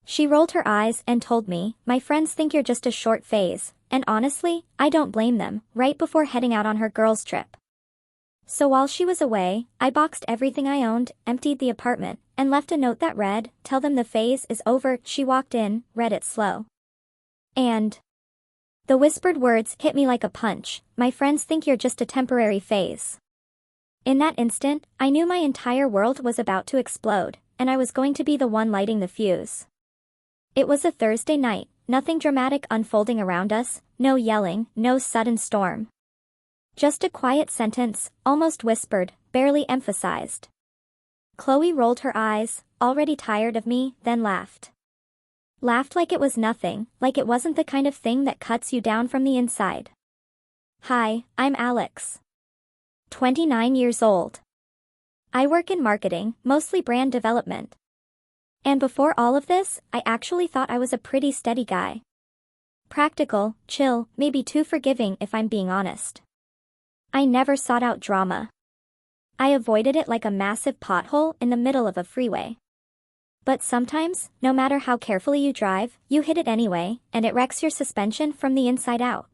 She rolled her eyes and told me, "My friends think you're just a short phase," and honestly, I don't blame them, right before heading out on her girls' trip. So while she was away, I boxed everything I owned, emptied the apartment, and left a note that read, "Tell them the phase is over." She walked in, read it slow. And the whispered words hit me like a punch. "My friends think you're just a temporary phase." In that instant, I knew my entire world was about to explode, and I was going to be the one lighting the fuse. It was a Thursday night, nothing dramatic unfolding around us, no yelling, no sudden storm. Just a quiet sentence, almost whispered, barely emphasized. Chloe rolled her eyes, already tired of me, then laughed. Laughed like it was nothing, like it wasn't the kind of thing that cuts you down from the inside. "Hi, I'm Alex. 29 years old. I work in marketing, mostly brand development. And before all of this, I actually thought I was a pretty steady guy. Practical, chill, maybe too forgiving if I'm being honest. I never sought out drama. I avoided it like a massive pothole in the middle of a freeway. But sometimes, no matter how carefully you drive, you hit it anyway, and it wrecks your suspension from the inside out.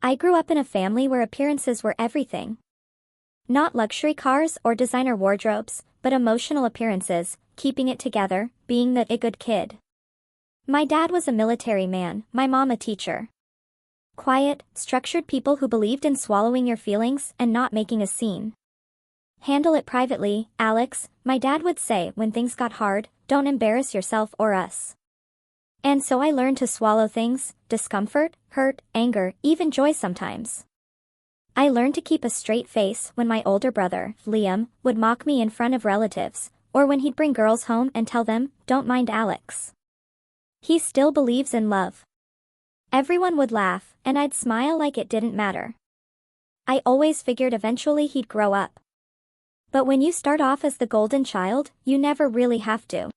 I grew up in a family where appearances were everything. Not luxury cars or designer wardrobes, but emotional appearances, keeping it together, being the good kid. My dad was a military man, my mom a teacher. Quiet, structured people who believed in swallowing your feelings and not making a scene. "Handle it privately, Alex," my dad would say when things got hard, "don't embarrass yourself or us." And so I learned to swallow things, discomfort, hurt, anger, even joy sometimes. I learned to keep a straight face when my older brother, Liam, would mock me in front of relatives, or when he'd bring girls home and tell them, "Don't mind Alex. He still believes in love." Everyone would laugh, and I'd smile like it didn't matter. I always figured eventually he'd grow up. But when you start off as the golden child, you never really have to.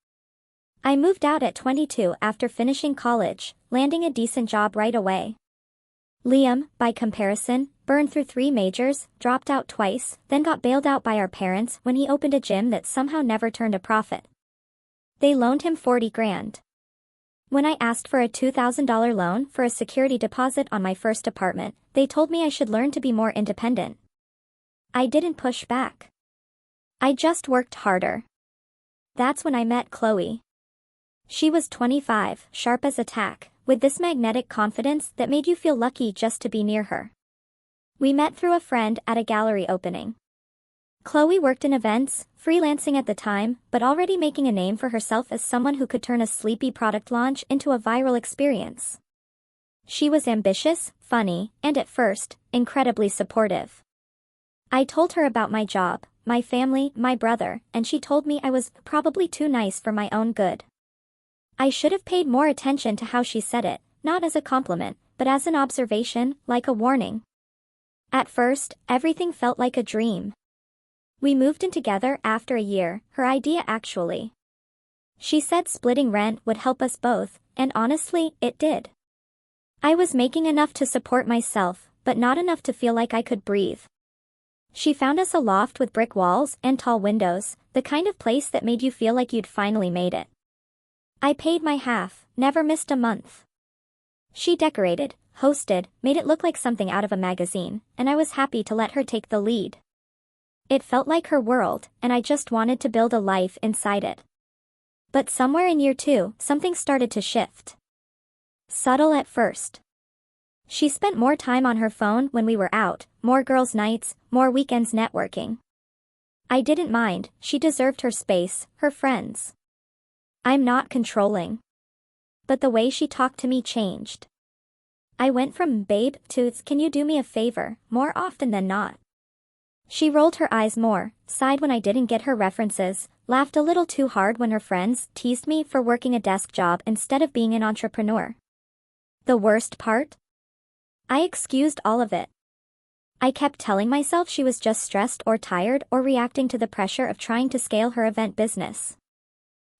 I moved out at 22 after finishing college, landing a decent job right away. Liam, by comparison, burned through 3 majors, dropped out twice, then got bailed out by our parents when he opened a gym that somehow never turned a profit. They loaned him $40,000. When I asked for a $2,000 loan for a security deposit on my first apartment, they told me I should learn to be more independent. I didn't push back. I just worked harder. That's when I met Chloe. She was 25, sharp as a tack, with this magnetic confidence that made you feel lucky just to be near her. We met through a friend at a gallery opening. Chloe worked in events, freelancing at the time, but already making a name for herself as someone who could turn a sleepy product launch into a viral experience. She was ambitious, funny, and at first, incredibly supportive. I told her about my job, my family, my brother, and she told me I was probably too nice for my own good. I should have paid more attention to how she said it, not as a compliment, but as an observation, like a warning. At first, everything felt like a dream. We moved in together after a year, her idea actually. She said splitting rent would help us both, and honestly, it did. I was making enough to support myself, but not enough to feel like I could breathe. She found us a loft with brick walls and tall windows, the kind of place that made you feel like you'd finally made it. I paid my half, never missed a month. She decorated, hosted, made it look like something out of a magazine, and I was happy to let her take the lead. It felt like her world, and I just wanted to build a life inside it. But somewhere in year 2, something started to shift. Subtle at first. She spent more time on her phone when we were out, more girls' nights, more weekends networking. I didn't mind, she deserved her space, her friends. I'm not controlling. But the way she talked to me changed. I went from "babe" to "can you do me a favor," more often than not. She rolled her eyes more, sighed when I didn't get her references, laughed a little too hard when her friends teased me for working a desk job instead of being an entrepreneur. The worst part? I excused all of it. I kept telling myself she was just stressed or tired or reacting to the pressure of trying to scale her event business.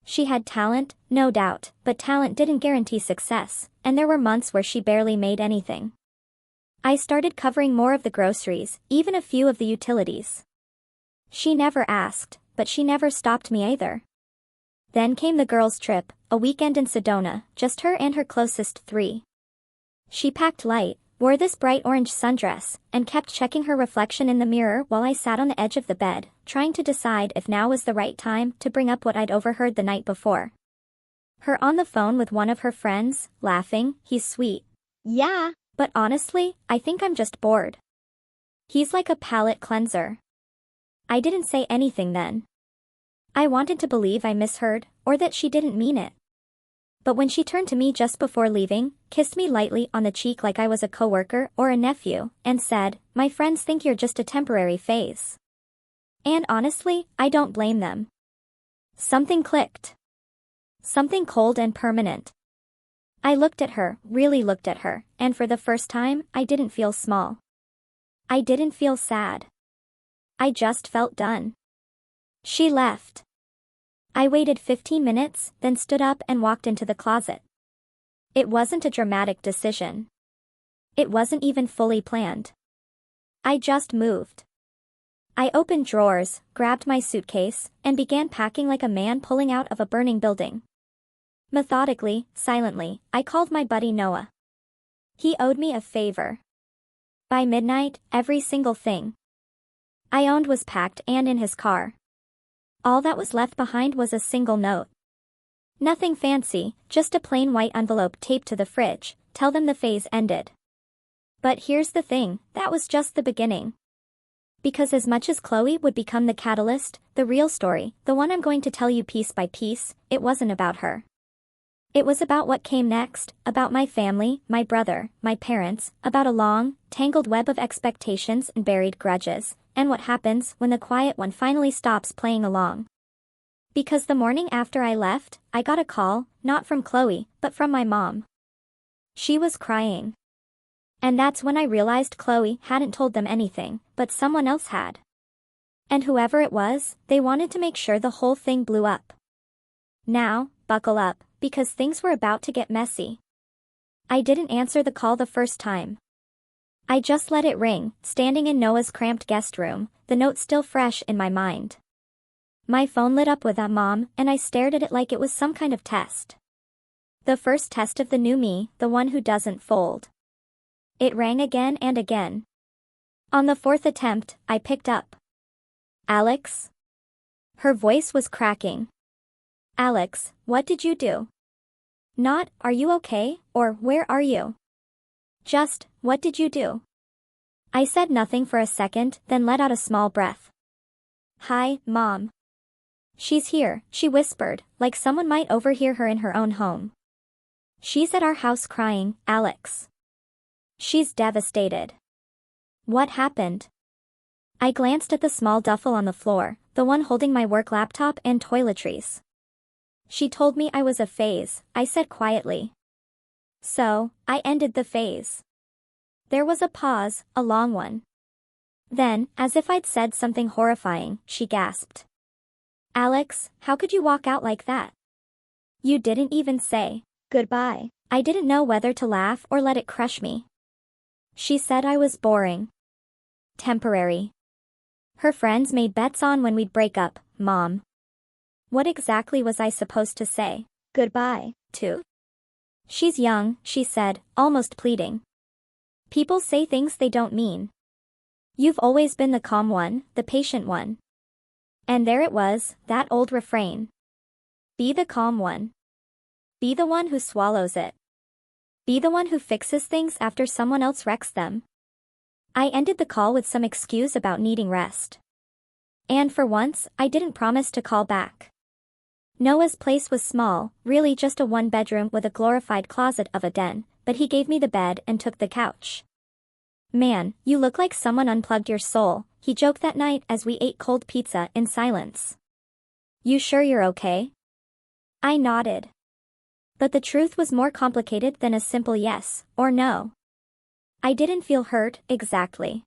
She had talent, no doubt, but talent didn't guarantee success, and there were months where she barely made anything. I started covering more of the groceries, even a few of the utilities. She never asked, but she never stopped me either. Then came the girls' trip, a weekend in Sedona, just her and her closest three. She packed light, wore this bright orange sundress, and kept checking her reflection in the mirror while I sat on the edge of the bed, trying to decide if now was the right time to bring up what I'd overheard the night before. Her on the phone with one of her friends, laughing, "He's sweet." "Yeah, but honestly, I think I'm just bored. He's like a palate cleanser." I didn't say anything then. I wanted to believe I misheard, or that she didn't mean it. But when she turned to me just before leaving, kissed me lightly on the cheek like I was a coworker or a nephew, and said, "My friends think you're just a temporary phase." And honestly, I don't blame them. Something clicked. Something cold and permanent. I looked at her, really looked at her, and for the first time, I didn't feel small. I didn't feel sad. I just felt done. She left. I waited 15 minutes, then stood up and walked into the closet. It wasn't a dramatic decision. It wasn't even fully planned. I just moved. I opened drawers, grabbed my suitcase, and began packing like a man pulling out of a burning building. Methodically, silently, I called my buddy Noah. He owed me a favor. By midnight, every single thing I owned was packed and in his car. All that was left behind was a single note. Nothing fancy, just a plain white envelope taped to the fridge. "Tell them the phase ended." But here's the thing, that was just the beginning. Because as much as Chloe would become the catalyst, the real story, the one I'm going to tell you piece by piece, it wasn't about her. It was about what came next, about my family, my brother, my parents, about a long, tangled web of expectations and buried grudges, and what happens when the quiet one finally stops playing along. Because the morning after I left, I got a call, not from Chloe, but from my mom. She was crying. And that's when I realized Chloe hadn't told them anything, but someone else had. And whoever it was, they wanted to make sure the whole thing blew up. Now, buckle up, because things were about to get messy. I didn't answer the call the first time. I just let it ring, standing in Noah's cramped guest room, the note still fresh in my mind. My phone lit up with a "Mom," and I stared at it like it was some kind of test. The first test of the new me, the one who doesn't fold. It rang again and again. On the fourth attempt, I picked up. "Alex?" Her voice was cracking. "Alex, what did you do?" Not, "Are you okay?" or "Where are you?" Just, "What did you do?" I said nothing for a second, then let out a small breath. "Hi, Mom." "She's here," she whispered, like someone might overhear her in her own home. "She's at our house crying, Alex. She's devastated." "What happened?" I glanced at the small duffel on the floor, the one holding my work laptop and toiletries. "She told me I was a phase," I said quietly. "So, I ended the phase." There was a pause, a long one. Then, as if I'd said something horrifying, she gasped. "Alex, how could you walk out like that? You didn't even say goodbye." I didn't know whether to laugh or let it crush me. She said I was boring. Temporary. Her friends made bets on when we'd break up, Mom. What exactly was I supposed to say goodbye to? "She's young," she said, almost pleading. "People say things they don't mean. You've always been the calm one, the patient one." And there it was, that old refrain. Be the calm one. Be the one who swallows it. Be the one who fixes things after someone else wrecks them. I ended the call with some excuse about needing rest. And for once, I didn't promise to call back. Noah's place was small, really just a one-bedroom with a glorified closet of a den, but he gave me the bed and took the couch. "Man, you look like someone unplugged your soul," he joked that night as we ate cold pizza in silence. "You sure you're okay?" I nodded. But the truth was more complicated than a simple yes or no. I didn't feel hurt, exactly.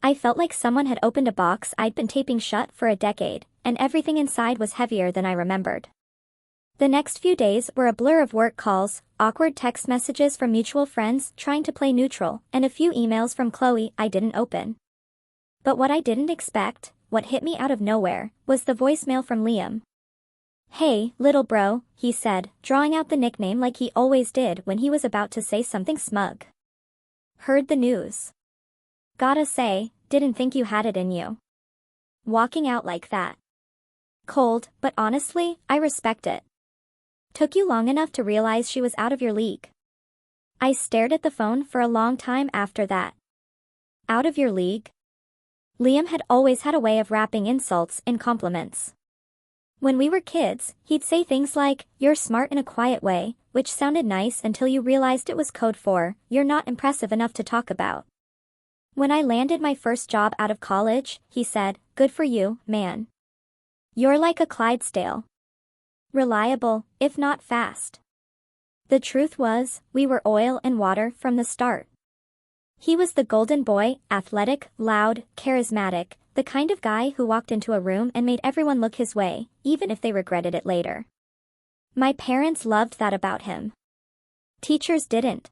I felt like someone had opened a box I'd been taping shut for a decade, and everything inside was heavier than I remembered. The next few days were a blur of work calls, awkward text messages from mutual friends trying to play neutral, and a few emails from Chloe I didn't open. But what I didn't expect, what hit me out of nowhere, was the voicemail from Liam. Hey, little bro, he said, drawing out the nickname like he always did when he was about to say something smug. Heard the news. Gotta say, didn't think you had it in you. Walking out like that. Cold, but honestly, I respect it. Took you long enough to realize she was out of your league. I stared at the phone for a long time after that. Out of your league? Liam had always had a way of wrapping insults in compliments. When we were kids, he'd say things like, "You're smart," in a quiet way, which sounded nice until you realized it was code for, "You're not impressive enough to talk about." When I landed my first job out of college, he said, "Good for you, man. You're like a Clydesdale. Reliable, if not fast." The truth was, we were oil and water from the start. He was the golden boy, athletic, loud, charismatic, the kind of guy who walked into a room and made everyone look his way, even if they regretted it later. My parents loved that about him. Teachers didn't.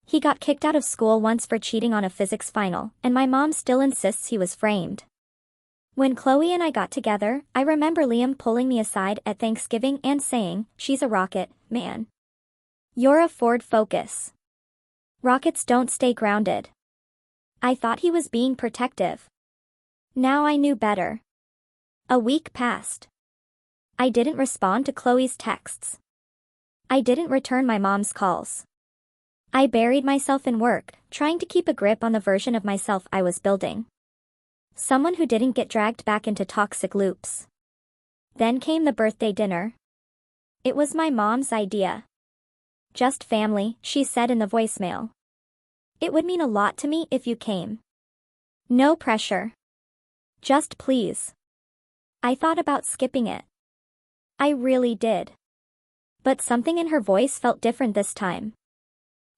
He got kicked out of school once for cheating on a physics final, and my mom still insists he was framed. When Chloe and I got together, I remember Liam pulling me aside at Thanksgiving and saying, "She's a rocket, man. You're a Ford Focus. Rockets don't stay grounded." I thought he was being protective. Now I knew better. A week passed. I didn't respond to Chloe's texts. I didn't return my mom's calls. I buried myself in work, trying to keep a grip on the version of myself I was building. Someone who didn't get dragged back into toxic loops. Then came the birthday dinner. It was my mom's idea. "Just family," she said in the voicemail. "It would mean a lot to me if you came. No pressure. Just please." I thought about skipping it. I really did. But something in her voice felt different this time.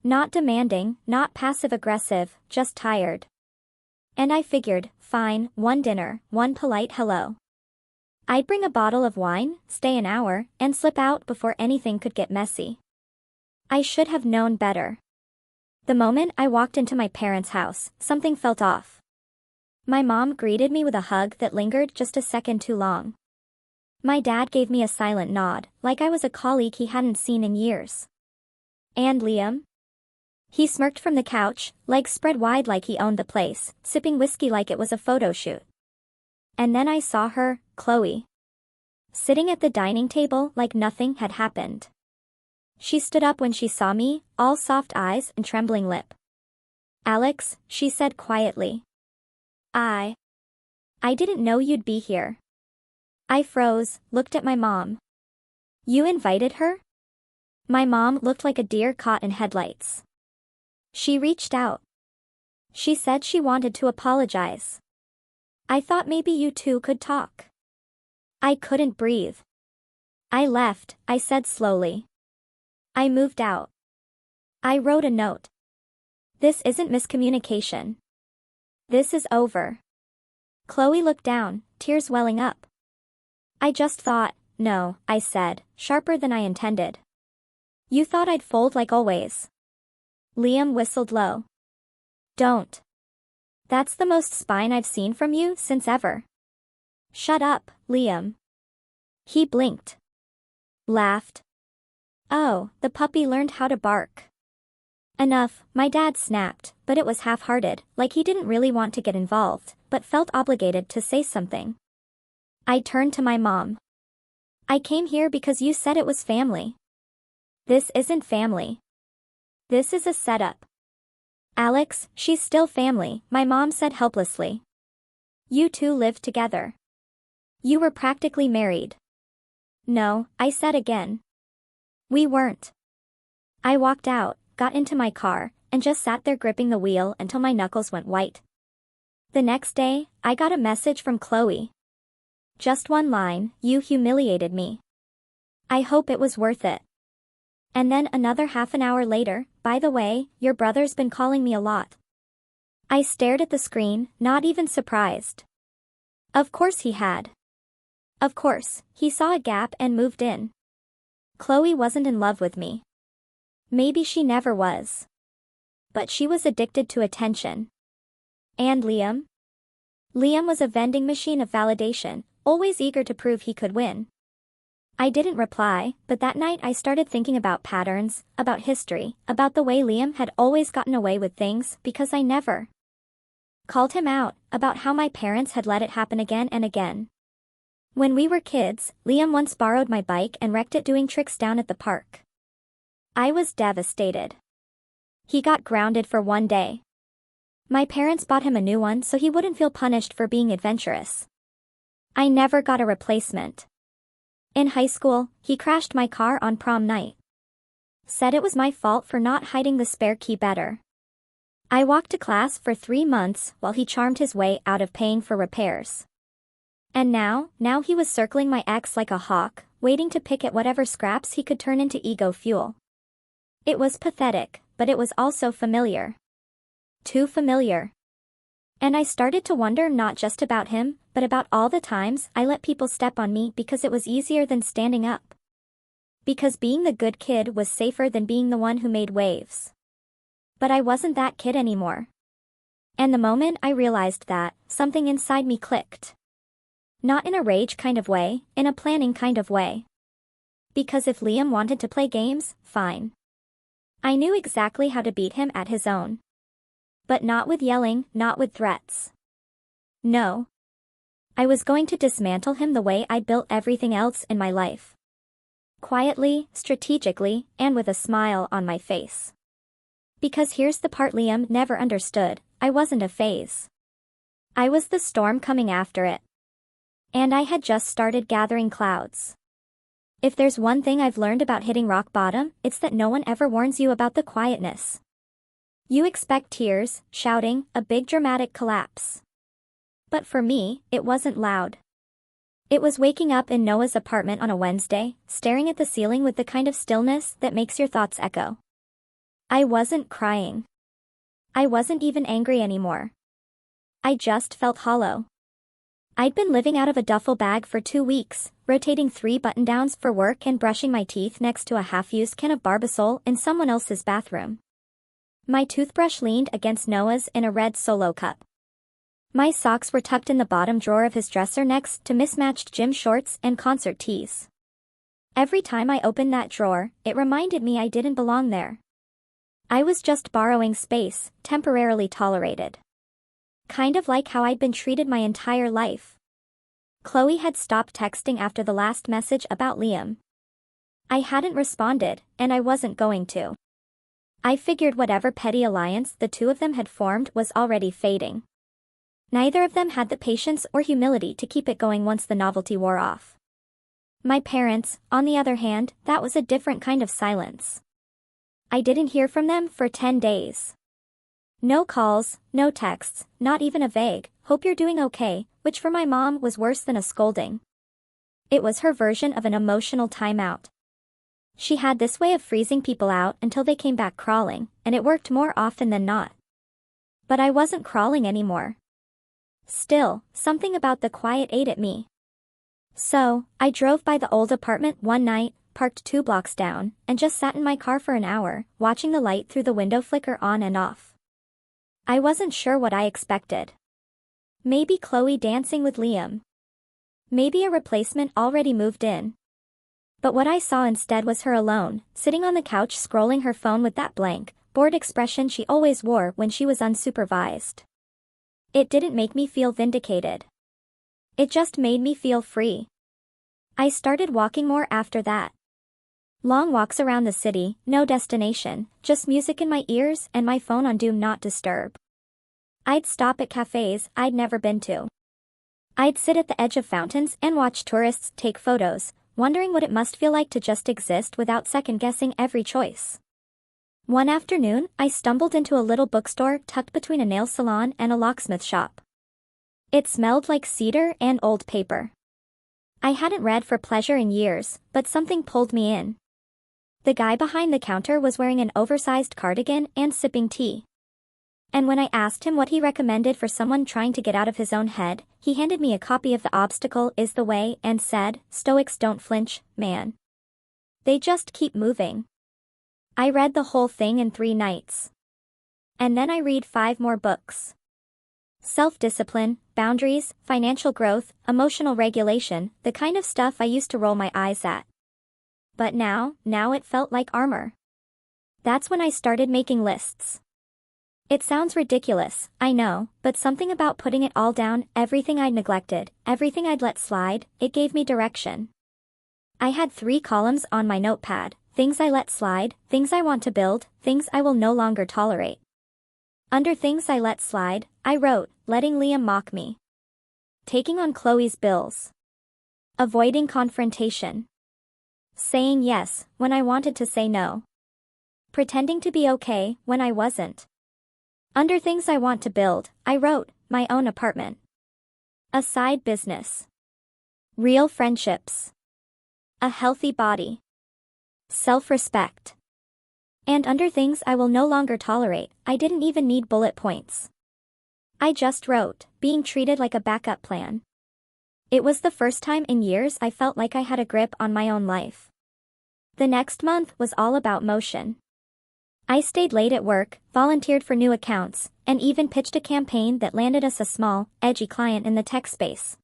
Not demanding, not passive-aggressive, just tired. And I figured, fine, one dinner, one polite hello. I'd bring a bottle of wine, stay an hour, and slip out before anything could get messy. I should have known better. The moment I walked into my parents' house, something felt off. My mom greeted me with a hug that lingered just a second too long. My dad gave me a silent nod, like I was a colleague he hadn't seen in years. And Liam? He smirked from the couch, legs spread wide like he owned the place, sipping whiskey like it was a photo shoot. And then I saw her, Chloe. Sitting at the dining table like nothing had happened. She stood up when she saw me, all soft eyes and trembling lip. "Alex," she said quietly. I didn't know you'd be here." I froze, looked at my mom. "You invited her?" My mom looked like a deer caught in headlights. She reached out. She said she wanted to apologize. "I thought maybe you two could talk." I couldn't breathe. "I left," I said slowly. "I moved out. I wrote a note. This isn't miscommunication. This is over." Chloe looked down, tears welling up. "I just thought," "No," I said, sharper than I intended. "You thought I'd fold like always." Liam whistled low. "Don't. That's the most spine I've seen from you since ever." "Shut up, Liam." He blinked. Laughed. "Oh, the puppy learned how to bark." "Enough," my dad snapped, but it was half-hearted, like he didn't really want to get involved, but felt obligated to say something. I turned to my mom. "I came here because you said it was family." "This isn't family. This is a setup." "Alex, she's still family," my mom said helplessly. "You two lived together. You were practically married." "No," I said again. "We weren't." I walked out, got into my car, and just sat there gripping the wheel until my knuckles went white. The next day, I got a message from Chloe. Just one line, "You humiliated me. I hope it was worth it." And then another half an hour later, "By the way, your brother's been calling me a lot." I stared at the screen, not even surprised. Of course he had. Of course, he saw a gap and moved in. Chloe wasn't in love with me. Maybe she never was. But she was addicted to attention. And Liam? Liam was a vending machine of validation, always eager to prove he could win. I didn't reply, but that night I started thinking about patterns, about history, about the way Liam had always gotten away with things because I never called him out, about how my parents had let it happen again and again. When we were kids, Liam once borrowed my bike and wrecked it doing tricks down at the park. I was devastated. He got grounded for 1 day. My parents bought him a new one so he wouldn't feel punished for being adventurous. I never got a replacement. In high school, he crashed my car on prom night. Said it was my fault for not hiding the spare key better. I walked to class for 3 months while he charmed his way out of paying for repairs. And now he was circling my ex like a hawk, waiting to pick at whatever scraps he could turn into ego fuel. It was pathetic, but it was also familiar. Too familiar. And I started to wonder not just about him, but about all the times I let people step on me because it was easier than standing up. Because being the good kid was safer than being the one who made waves. But I wasn't that kid anymore. And the moment I realized that, something inside me clicked. Not in a rage kind of way, in a planning kind of way. Because if Liam wanted to play games, fine. I knew exactly how to beat him at his own. But not with yelling, not with threats. No. I was going to dismantle him the way I built everything else in my life. Quietly, strategically, and with a smile on my face. Because here's the part Liam never understood, I wasn't a phase. I was the storm coming after it. And I had just started gathering clouds. If there's one thing I've learned about hitting rock bottom, it's that no one ever warns you about the quietness. You expect tears, shouting, a big dramatic collapse. But for me, it wasn't loud. It was waking up in Noah's apartment on a Wednesday, staring at the ceiling with the kind of stillness that makes your thoughts echo. I wasn't crying. I wasn't even angry anymore. I just felt hollow. I'd been living out of a duffel bag for 2 weeks, rotating 3 button-downs for work and brushing my teeth next to a half-used can of Barbasol in someone else's bathroom. My toothbrush leaned against Noah's in a red Solo cup. My socks were tucked in the bottom drawer of his dresser next to mismatched gym shorts and concert tees. Every time I opened that drawer, it reminded me I didn't belong there. I was just borrowing space, temporarily tolerated. Kind of like how I'd been treated my entire life. Chloe had stopped texting after the last message about Liam. I hadn't responded, and I wasn't going to. I figured whatever petty alliance the two of them had formed was already fading. Neither of them had the patience or humility to keep it going once the novelty wore off. My parents, on the other hand, that was a different kind of silence. I didn't hear from them for 10 days. No calls, no texts, not even a vague, "Hope you're doing okay," which for my mom was worse than a scolding. It was her version of an emotional timeout. She had this way of freezing people out until they came back crawling, and it worked more often than not. But I wasn't crawling anymore. Still, something about the quiet ate at me. So, I drove by the old apartment one night, parked 2 blocks down, and just sat in my car for an hour, watching the light through the window flicker on and off. I wasn't sure what I expected. Maybe Chloe dancing with Liam. Maybe a replacement already moved in. But what I saw instead was her alone, sitting on the couch scrolling her phone with that blank, bored expression she always wore when she was unsupervised. It didn't make me feel vindicated. It just made me feel free. I started walking more after that. Long walks around the city, no destination, just music in my ears and my phone on Do Not Disturb. I'd stop at cafes I'd never been to. I'd sit at the edge of fountains and watch tourists take photos, wondering what it must feel like to just exist without second-guessing every choice. One afternoon, I stumbled into a little bookstore tucked between a nail salon and a locksmith shop. It smelled like cedar and old paper. I hadn't read for pleasure in years, but something pulled me in. The guy behind the counter was wearing an oversized cardigan and sipping tea. And when I asked him what he recommended for someone trying to get out of his own head, he handed me a copy of The Obstacle is the Way and said, "Stoics don't flinch, man. They just keep moving." I read the whole thing in 3 nights. And then I read 5 more books. Self-discipline, boundaries, financial growth, emotional regulation, the kind of stuff I used to roll my eyes at. But now it felt like armor. That's when I started making lists. It sounds ridiculous, I know, but something about putting it all down, everything I'd neglected, everything I'd let slide, it gave me direction. I had 3 columns on my notepad: things I let slide, things I want to build, things I will no longer tolerate. Under things I let slide, I wrote, letting Liam mock me. Taking on Chloe's bills. Avoiding confrontation. Saying yes when I wanted to say no. Pretending to be okay when I wasn't. Under things I want to build, I wrote, my own apartment. A side business. Real friendships. A healthy body. Self-respect. And under things I will no longer tolerate, I didn't even need bullet points. I just wrote, being treated like a backup plan. It was the first time in years I felt like I had a grip on my own life. The next month was all about motion. I stayed late at work, volunteered for new accounts, and even pitched a campaign that landed us a small, edgy client in the tech space.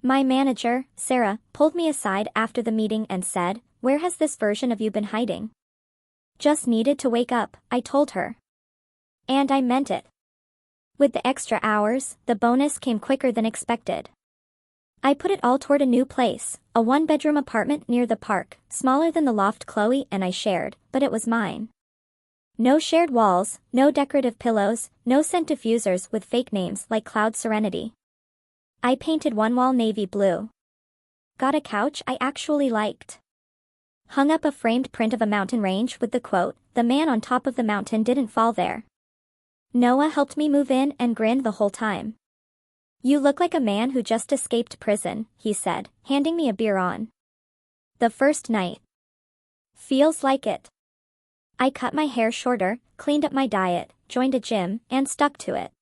My manager, Sarah, pulled me aside after the meeting and said, "Where has this version of you been hiding?" "Just needed to wake up," I told her. And I meant it. With the extra hours, the bonus came quicker than expected. I put it all toward a new place, a 1-bedroom apartment near the park, smaller than the loft Chloe and I shared, but it was mine. No shared walls, no decorative pillows, no scent diffusers with fake names like Cloud Serenity. I painted one wall navy blue. Got a couch I actually liked. Hung up a framed print of a mountain range with the quote, "The man on top of the mountain didn't fall there." Noah helped me move in and grinned the whole time. "You look like a man who just escaped prison," he said, handing me a beer on the first night. Feels like it. I cut my hair shorter, cleaned up my diet, joined a gym, and stuck to it.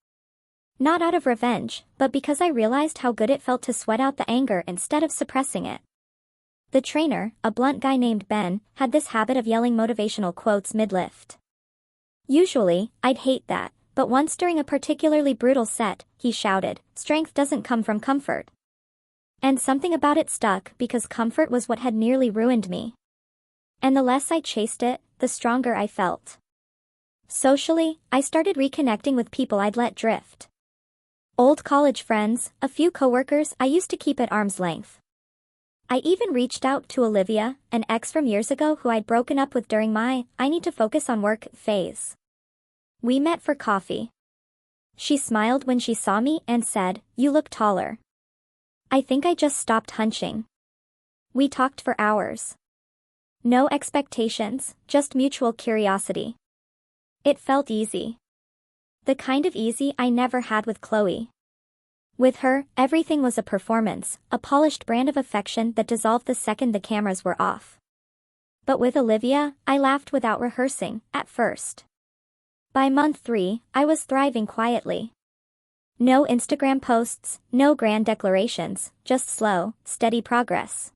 Not out of revenge, but because I realized how good it felt to sweat out the anger instead of suppressing it. The trainer, a blunt guy named Ben, had this habit of yelling motivational quotes mid-lift. Usually, I'd hate that, but once during a particularly brutal set, he shouted, "Strength doesn't come from comfort." And something about it stuck because comfort was what had nearly ruined me. And the less I chased it, the stronger I felt. Socially, I started reconnecting with people I'd let drift. Old college friends, a few coworkers I used to keep at arm's length. I even reached out to Olivia, an ex from years ago who I'd broken up with during my "I need to focus on work" phase. We met for coffee. She smiled when she saw me and said, "You look taller." I think I just stopped hunching. We talked for hours. No expectations, just mutual curiosity. It felt easy. The kind of easy I never had with Chloe. With her, everything was a performance, a polished brand of affection that dissolved the second the cameras were off. But with Olivia, I laughed without rehearsing, at first. By month 3, I was thriving quietly. No Instagram posts, no grand declarations, just slow, steady progress.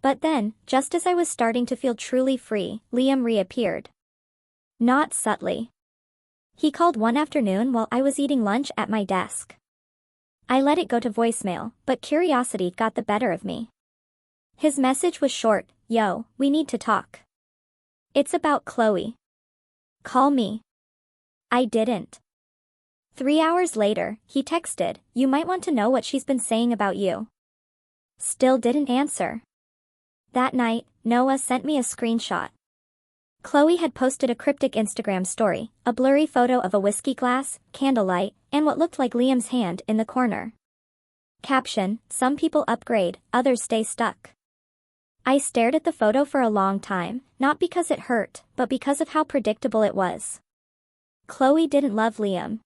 But then, just as I was starting to feel truly free, Liam reappeared. Not subtly. He called one afternoon while I was eating lunch at my desk. I let it go to voicemail, but curiosity got the better of me. His message was short, "Yo, we need to talk. It's about Chloe. Call me." I didn't. 3 hours later, he texted, "You might want to know what she's been saying about you." Still didn't answer. That night, Noah sent me a screenshot. Chloe had posted a cryptic Instagram story, a blurry photo of a whiskey glass, candlelight, and what looked like Liam's hand in the corner. Caption, "Some people upgrade, others stay stuck." I stared at the photo for a long time, not because it hurt, but because of how predictable it was. Chloe didn't love Liam.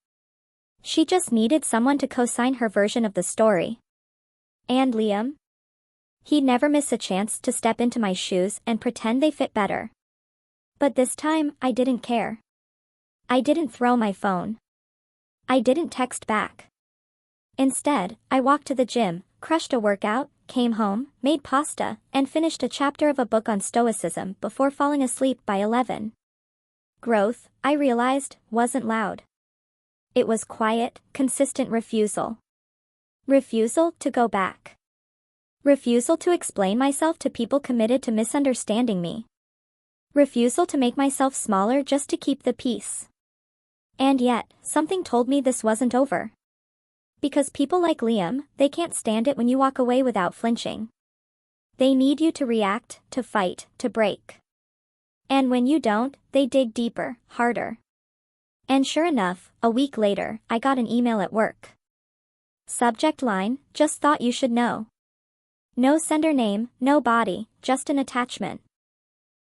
She just needed someone to co-sign her version of the story. And Liam? He'd never miss a chance to step into my shoes and pretend they fit better. But this time, I didn't care. I didn't throw my phone. I didn't text back. Instead, I walked to the gym, crushed a workout, came home, made pasta, and finished a chapter of a book on stoicism before falling asleep by 11. Growth, I realized, wasn't loud. It was quiet, consistent refusal. Refusal to go back. Refusal to explain myself to people committed to misunderstanding me. Refusal to make myself smaller just to keep the peace. And yet, something told me this wasn't over. Because people like Liam, they can't stand it when you walk away without flinching. They need you to react, to fight, to break. And when you don't, they dig deeper, harder. And sure enough, a week later, I got an email at work. Subject line, just thought you should know. No sender name, no body, just an attachment.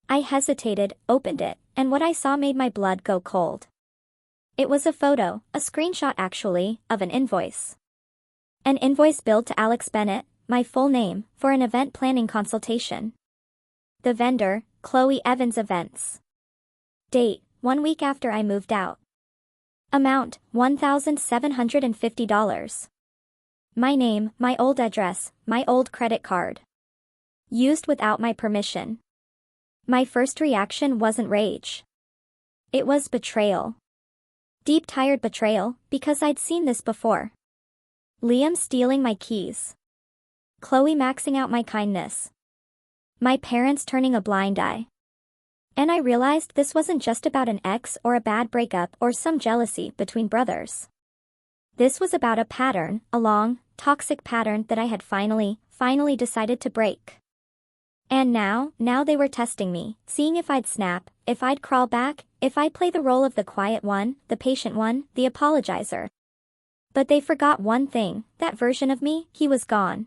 I hesitated, opened it, and what I saw made my blood go cold. It was a photo, a screenshot actually, of an invoice. An invoice billed to Alex Bennett, my full name, for an event planning consultation. The vendor, Chloe Evans Events. Date, 1 week after I moved out. Amount, $1,750. My name, my old address, my old credit card. Used without my permission. My first reaction wasn't rage. It was betrayal. Deep tired betrayal, because I'd seen this before. Liam stealing my keys. Chloe maxing out my kindness. My parents turning a blind eye. And I realized this wasn't just about an ex or a bad breakup or some jealousy between brothers. This was about a pattern, a long, toxic pattern that I had finally decided to break. And now they were testing me, seeing if I'd snap, if I'd crawl back, if I'd play the role of the quiet one, the patient one, the apologizer. But they forgot one thing, that version of me, he was gone.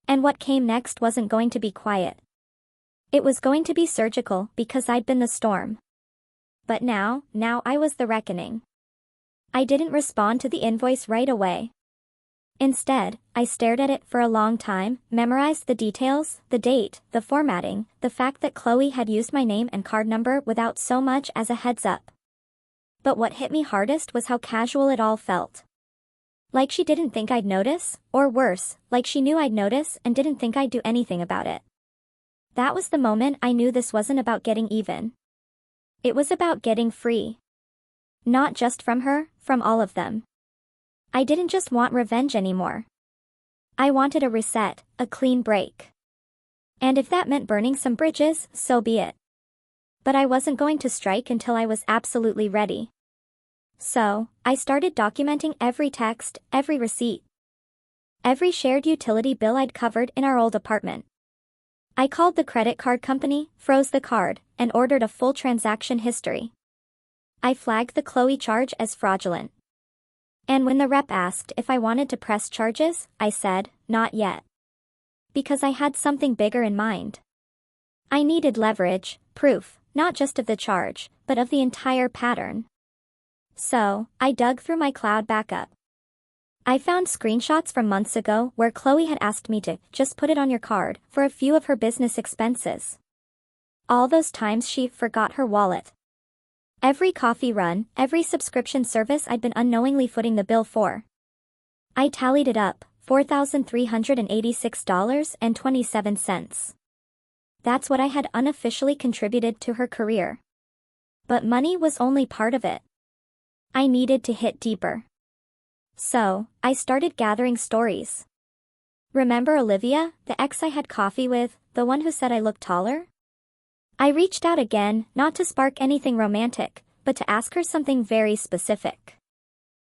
And what came next wasn't going to be quiet. It was going to be surgical because I'd been the storm. But now I was the reckoning. I didn't respond to the invoice right away. Instead, I stared at it for a long time, memorized the details, the date, the formatting, the fact that Chloe had used my name and card number without so much as a heads up. But what hit me hardest was how casual it all felt. Like she didn't think I'd notice, or worse, like she knew I'd notice and didn't think I'd do anything about it. That was the moment I knew this wasn't about getting even. It was about getting free. Not just from her, from all of them. I didn't just want revenge anymore. I wanted a reset, a clean break. And if that meant burning some bridges, so be it. But I wasn't going to strike until I was absolutely ready. So, I started documenting every text, every receipt. Every shared utility bill I'd covered in our old apartment. I called the credit card company, froze the card, and ordered a full transaction history. I flagged the Chloe charge as fraudulent. And when the rep asked if I wanted to press charges, I said, not yet. Because I had something bigger in mind. I needed leverage, proof, not just of the charge, but of the entire pattern. So, I dug through my cloud backup. I found screenshots from months ago where Chloe had asked me to just put it on your card for a few of her business expenses. All those times she forgot her wallet. Every coffee run, every subscription service I'd been unknowingly footing the bill for. I tallied it up, $4,386.27. That's what I had unofficially contributed to her career. But money was only part of it. I needed to hit deeper. So, I started gathering stories. Remember Olivia, the ex I had coffee with, the one who said I looked taller? I reached out again, not to spark anything romantic, but to ask her something very specific.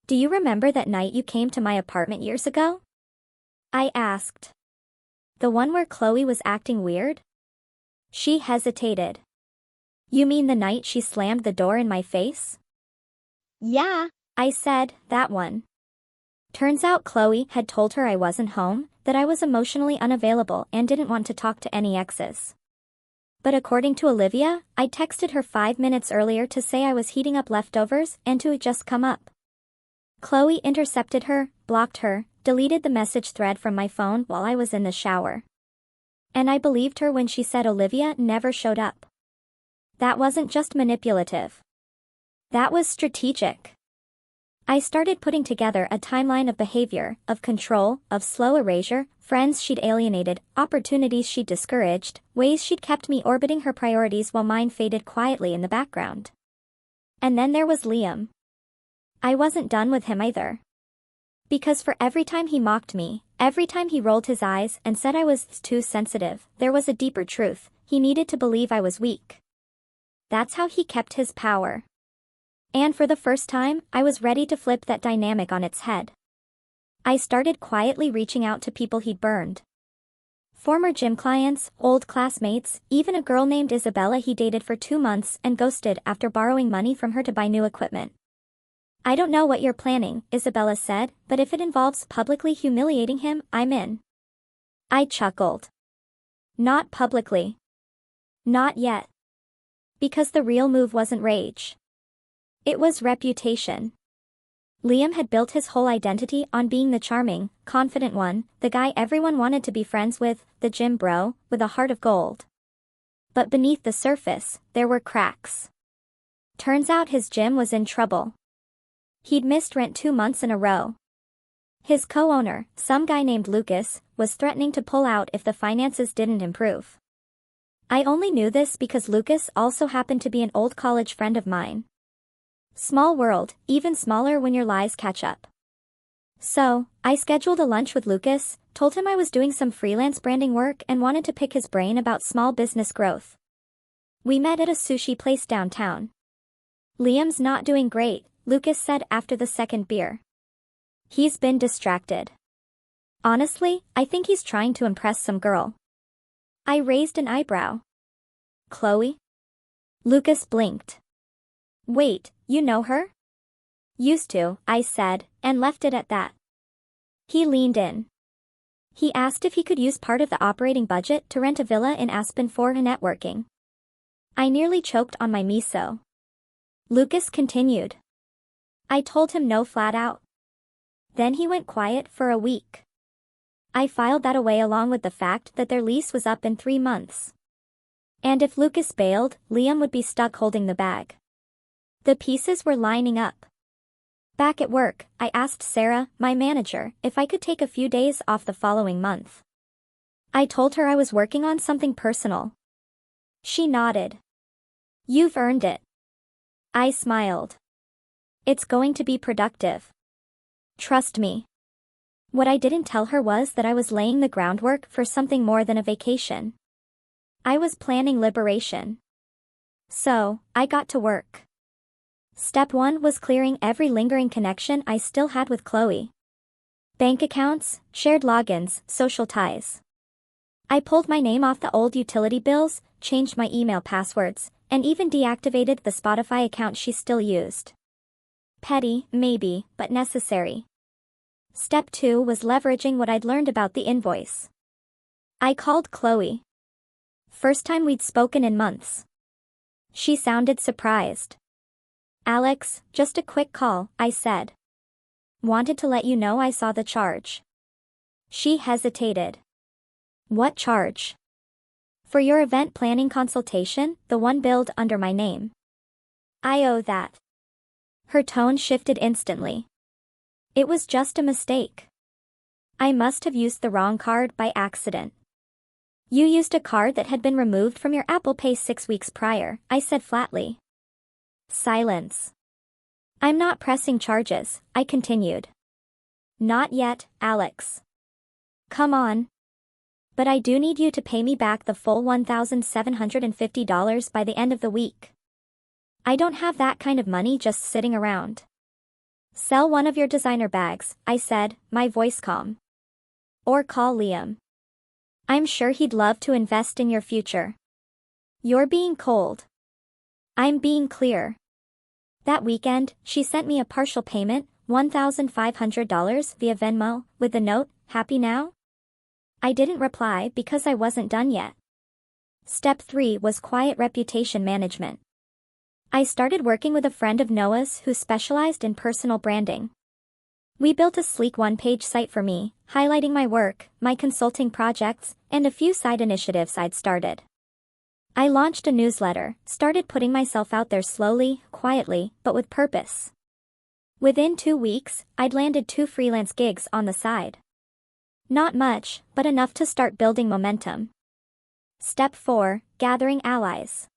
Do you remember that night you came to my apartment years ago? I asked. The one where Chloe was acting weird? She hesitated. You mean the night she slammed the door in my face? Yeah, I said, that one. Turns out Chloe had told her I wasn't home, that I was emotionally unavailable and didn't want to talk to any exes. But according to Olivia, I texted her 5 minutes earlier to say I was heating up leftovers and to just come up. Chloe intercepted her, blocked her, deleted the message thread from my phone while I was in the shower. And I believed her when she said Olivia never showed up. That wasn't just manipulative. That was strategic. I started putting together a timeline of behavior, of control, of slow erasure, friends she'd alienated, opportunities she'd discouraged, ways she'd kept me orbiting her priorities while mine faded quietly in the background. And then there was Liam. I wasn't done with him either. Because for every time he mocked me, every time he rolled his eyes and said I was too sensitive, there was a deeper truth: he needed to believe I was weak. That's how he kept his power. And for the first time, I was ready to flip that dynamic on its head. I started quietly reaching out to people he'd burned. Former gym clients, old classmates, even a girl named Isabella he dated for 2 months and ghosted after borrowing money from her to buy new equipment. "I don't know what you're planning," Isabella said, "but if it involves publicly humiliating him, I'm in." I chuckled. Not publicly. Not yet. Because the real move wasn't rage. It was reputation. Liam had built his whole identity on being the charming, confident one, the guy everyone wanted to be friends with, the gym bro, with a heart of gold. But beneath the surface, there were cracks. Turns out his gym was in trouble. He'd missed rent 2 months in a row. His co-owner, some guy named Lucas, was threatening to pull out if the finances didn't improve. I only knew this because Lucas also happened to be an old college friend of mine. Small world, even smaller when your lies catch up. So, I scheduled a lunch with Lucas, told him I was doing some freelance branding work and wanted to pick his brain about small business growth. We met at a sushi place downtown. "Liam's not doing great," Lucas said after the second beer. "He's been distracted. Honestly, I think he's trying to impress some girl." I raised an eyebrow. "Chloe?" Lucas blinked. "Wait, you know her?" "Used to," I said, and left it at that. He leaned in. He asked if he could use part of the operating budget to rent a villa in Aspen for networking. I nearly choked on my miso. Lucas continued. I told him no flat out. Then he went quiet for a week. I filed that away along with the fact that their lease was up in 3 months. And if Lucas bailed, Liam would be stuck holding the bag. The pieces were lining up. Back at work, I asked Sarah, my manager, if I could take a few days off the following month. I told her I was working on something personal. She nodded. "You've earned it." I smiled. "It's going to be productive. Trust me." What I didn't tell her was that I was laying the groundwork for something more than a vacation. I was planning liberation. So, I got to work. Step 1 was clearing every lingering connection I still had with Chloe. Bank accounts, shared logins, social ties. I pulled my name off the old utility bills, changed my email passwords, and even deactivated the Spotify account she still used. Petty, maybe, but necessary. Step 2 was leveraging what I'd learned about the invoice. I called Chloe. First time we'd spoken in months. She sounded surprised. "Alex, just a quick call," I said. "Wanted to let you know I saw the charge." She hesitated. "What charge?" "For your event planning consultation, the one billed under my name." "I owe that." Her tone shifted instantly. "It was just a mistake. I must have used the wrong card by accident." "You used a card that had been removed from your Apple Pay 6 weeks prior," I said flatly. Silence. "I'm not pressing charges," I continued. "Not yet, Alex. Come on. But I do need you to pay me back the full $1,750 by the end of the week. I don't have that kind of money just sitting around." "Sell one of your designer bags," I said, my voice calm. "Or call Liam. I'm sure he'd love to invest in your future." "You're being cold." "I'm being clear." That weekend, she sent me a partial payment, $1,500 via Venmo, with the note, "Happy now?" I didn't reply because I wasn't done yet. Step 3 was quiet reputation management. I started working with a friend of Noah's who specialized in personal branding. We built a sleek one-page site for me, highlighting my work, my consulting projects, and a few side initiatives I'd started. I launched a newsletter, started putting myself out there slowly, quietly, but with purpose. Within 2 weeks, I'd landed 2 freelance gigs on the side. Not much, but enough to start building momentum. Step 4, gathering allies.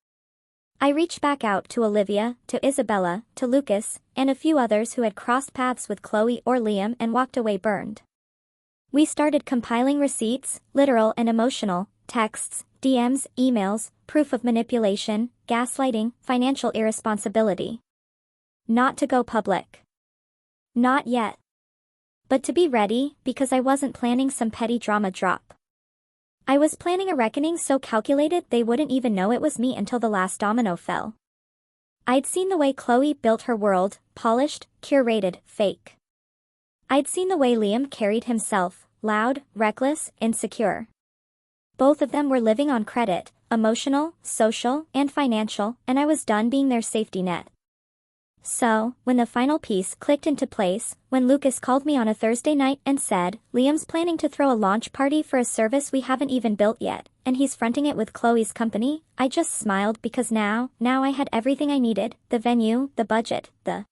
I reached back out to Olivia, to Isabella, to Lucas, and a few others who had crossed paths with Chloe or Liam and walked away burned. We started compiling receipts, literal and emotional, texts, DMs, emails, proof of manipulation, gaslighting, financial irresponsibility. Not to go public. Not yet. But to be ready, because I wasn't planning some petty drama drop. I was planning a reckoning so calculated they wouldn't even know it was me until the last domino fell. I'd seen the way Chloe built her world, polished, curated, fake. I'd seen the way Liam carried himself, loud, reckless, insecure. Both of them were living on credit, emotional, social, and financial, and I was done being their safety net. So, when the final piece clicked into place, when Lucas called me on a Thursday night and said, Liam's planning to throw a launch party for a service we haven't even built yet, and he's fronting it with Chloe's company, I just smiled because now I had everything I needed, the venue, the budget, the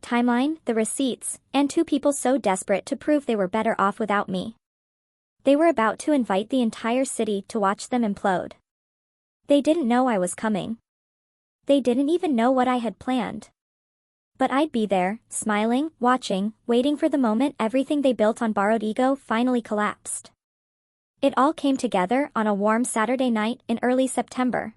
timeline, the receipts, and two people so desperate to prove they were better off without me. They were about to invite the entire city to watch them implode. They didn't know I was coming. They didn't even know what I had planned. But I'd be there, smiling, watching, waiting for the moment everything they built on borrowed ego finally collapsed. It all came together on a warm Saturday night in early September.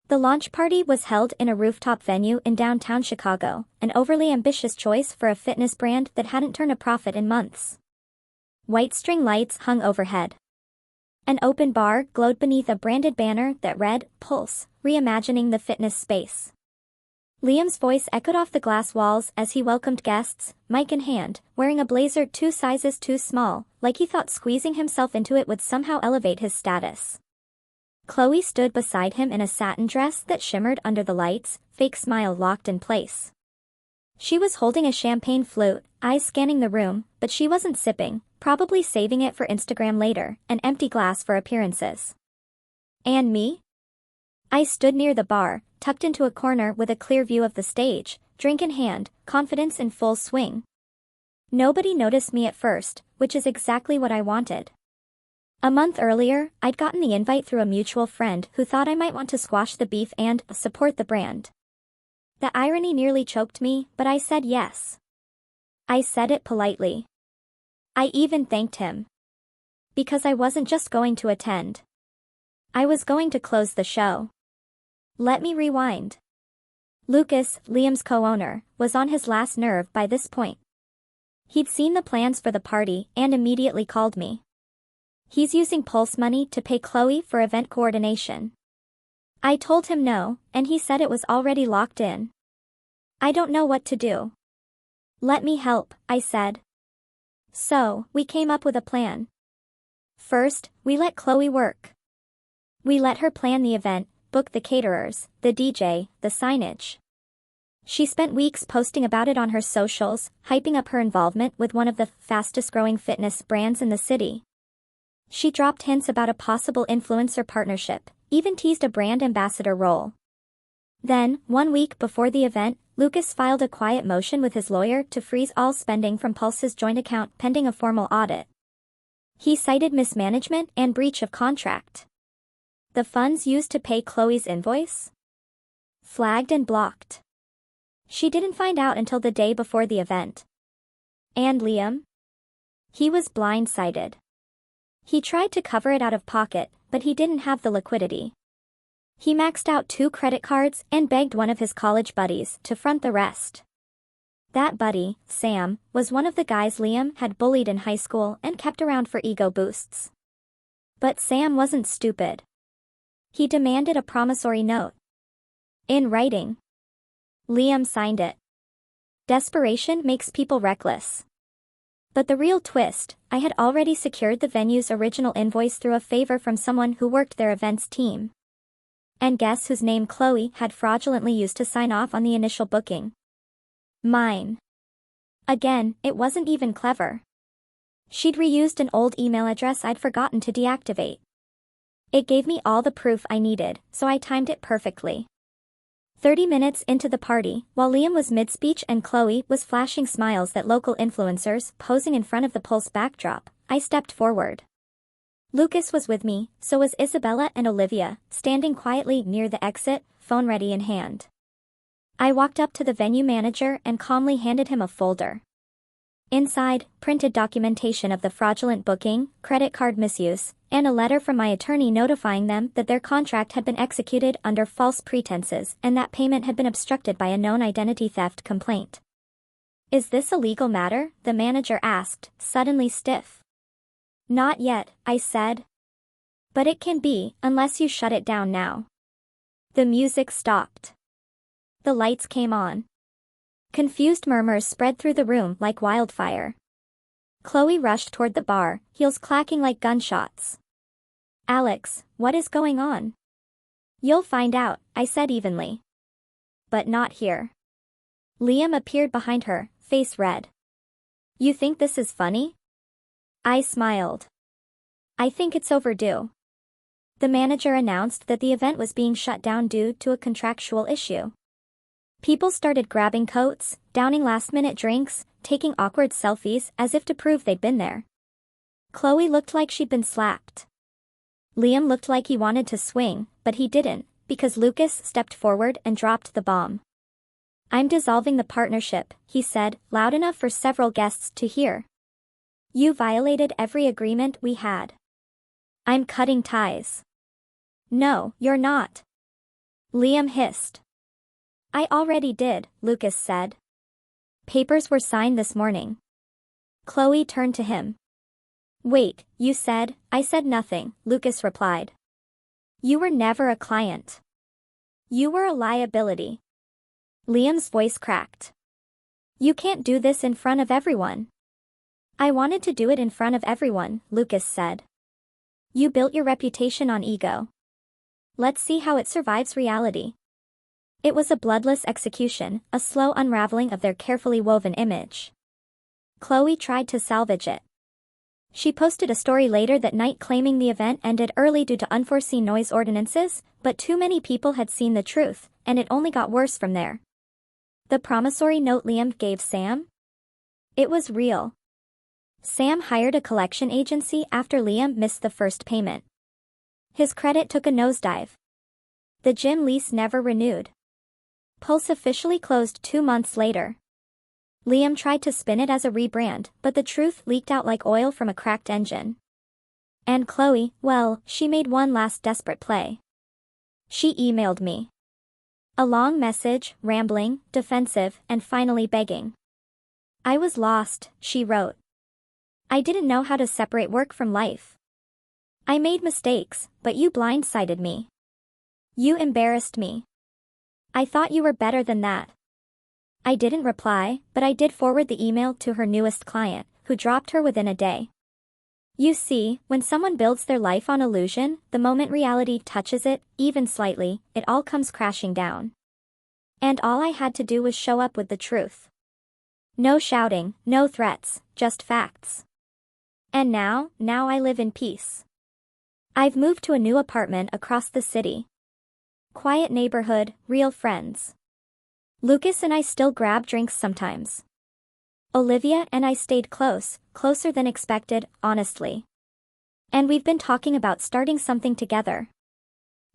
The launch party was held in a rooftop venue in downtown Chicago, an overly ambitious choice for a fitness brand that hadn't turned a profit in months. White string lights hung overhead. An open bar glowed beneath a branded banner that read, Pulse, reimagining the fitness space. Liam's voice echoed off the glass walls as he welcomed guests, mic in hand, wearing a blazer 2 sizes too small, like he thought squeezing himself into it would somehow elevate his status. Chloe stood beside him in a satin dress that shimmered under the lights, fake smile locked in place. She was holding a champagne flute, eyes scanning the room, but she wasn't sipping, probably saving it for Instagram later, an empty glass for appearances. And me? I stood near the bar, tucked into a corner with a clear view of the stage, drink in hand, confidence in full swing. Nobody noticed me at first, which is exactly what I wanted. A month earlier, I'd gotten the invite through a mutual friend who thought I might want to squash the beef and support the brand. The irony nearly choked me, but I said yes. I said it politely. I even thanked him. Because I wasn't just going to attend. I was going to close the show. Let me rewind. Lucas, Liam's co-owner, was on his last nerve by this point. He'd seen the plans for the party and immediately called me. He's using Pulse money to pay Chloe for event coordination. I told him no, and he said it was already locked in. I don't know what to do. Let me help, I said. So, we came up with a plan. First, we let Chloe work. We let her plan the event, book the caterers, the DJ, the signage. She spent weeks posting about it on her socials, hyping up her involvement with one of the fastest-growing fitness brands in the city. She dropped hints about a possible influencer partnership, even teased a brand ambassador role. Then, 1 week before the event, Lucas filed a quiet motion with his lawyer to freeze all spending from Pulse's joint account pending a formal audit. He cited mismanagement and breach of contract. The funds used to pay Chloe's invoice? Flagged and blocked. She didn't find out until the day before the event. And Liam? He was blindsided. He tried to cover it out of pocket, but he didn't have the liquidity. He maxed out 2 credit cards and begged one of his college buddies to front the rest. That buddy, Sam, was one of the guys Liam had bullied in high school and kept around for ego boosts. But Sam wasn't stupid. He demanded a promissory note. In writing. Liam signed it. Desperation makes people reckless. But the real twist, I had already secured the venue's original invoice through a favor from someone who worked their events team. And guess whose name Chloe had fraudulently used to sign off on the initial booking? Mine. Again, it wasn't even clever. She'd reused an old email address I'd forgotten to deactivate. It gave me all the proof I needed, so I timed it perfectly. 30 minutes into the party, while Liam was mid-speech and Chloe was flashing smiles at local influencers posing in front of the Pulse backdrop, I stepped forward. Lucas was with me, so was Isabella and Olivia, standing quietly near the exit, phone ready in hand. I walked up to the venue manager and calmly handed him a folder. Inside, printed documentation of the fraudulent booking, credit card misuse, and a letter from my attorney notifying them that their contract had been executed under false pretenses and that payment had been obstructed by a known identity theft complaint. "Is this a legal matter?" the manager asked, suddenly stiff. "Not yet," I said. "But it can be, unless you shut it down now." The music stopped. The lights came on. Confused murmurs spread through the room like wildfire. Chloe rushed toward the bar, heels clacking like gunshots. "Alex, what is going on?" "You'll find out," I said evenly. "But not here." Liam appeared behind her, face red. "You think this is funny?" I smiled. "I think it's overdue." The manager announced that the event was being shut down due to a contractual issue. People started grabbing coats, downing last-minute drinks, taking awkward selfies as if to prove they'd been there. Chloe looked like she'd been slapped. Liam looked like he wanted to swing, but he didn't, because Lucas stepped forward and dropped the bomb. "I'm dissolving the partnership," he said, loud enough for several guests to hear. "You violated every agreement we had. I'm cutting ties." "No, you're not." Liam hissed. "I already did," Lucas said. "Papers were signed this morning." Chloe turned to him. "Wait, you said?" "I said nothing," Lucas replied. "You were never a client. You were a liability." Liam's voice cracked. "You can't do this in front of everyone." "I wanted to do it in front of everyone," Lucas said. "You built your reputation on ego. Let's see how it survives reality." It was a bloodless execution, a slow unraveling of their carefully woven image. Chloe tried to salvage it. She posted a story later that night claiming the event ended early due to unforeseen noise ordinances, but too many people had seen the truth, and it only got worse from there. The promissory note Liam gave Sam? It was real. Sam hired a collection agency after Liam missed the first payment. His credit took a nosedive. The gym lease never renewed. Pulse officially closed 2 months later. Liam tried to spin it as a rebrand, but the truth leaked out like oil from a cracked engine. And Chloe, well, she made one last desperate play. She emailed me. A long message, rambling, defensive, and finally begging. "I was lost," she wrote. "I didn't know how to separate work from life. I made mistakes, but you blindsided me. You embarrassed me. I thought you were better than that." I didn't reply, but I did forward the email to her newest client, who dropped her within a day. You see, when someone builds their life on illusion, the moment reality touches it, even slightly, it all comes crashing down. And all I had to do was show up with the truth. No shouting, no threats, just facts. And now I live in peace. I've moved to a new apartment across the city. Quiet neighborhood, real friends. Lucas and I still grab drinks sometimes. Olivia and I stayed close, closer than expected, honestly. And we've been talking about starting something together.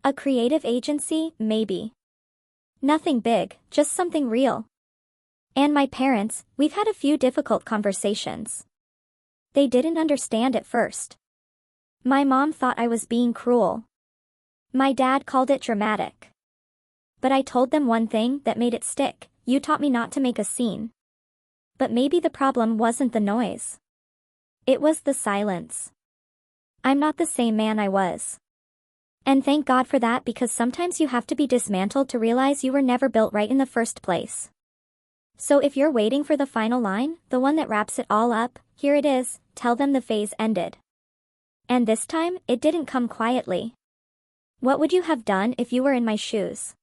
A creative agency, maybe. Nothing big, just something real. And my parents, we've had a few difficult conversations. They didn't understand at first. My mom thought I was being cruel. My dad called it dramatic. But I told them one thing that made it stick: you taught me not to make a scene. But maybe the problem wasn't the noise. It was the silence. I'm not the same man I was. And thank God for that, because sometimes you have to be dismantled to realize you were never built right in the first place. So if you're waiting for the final line, the one that wraps it all up, here it is: tell them the phase ended. And this time, it didn't come quietly. What would you have done if you were in my shoes?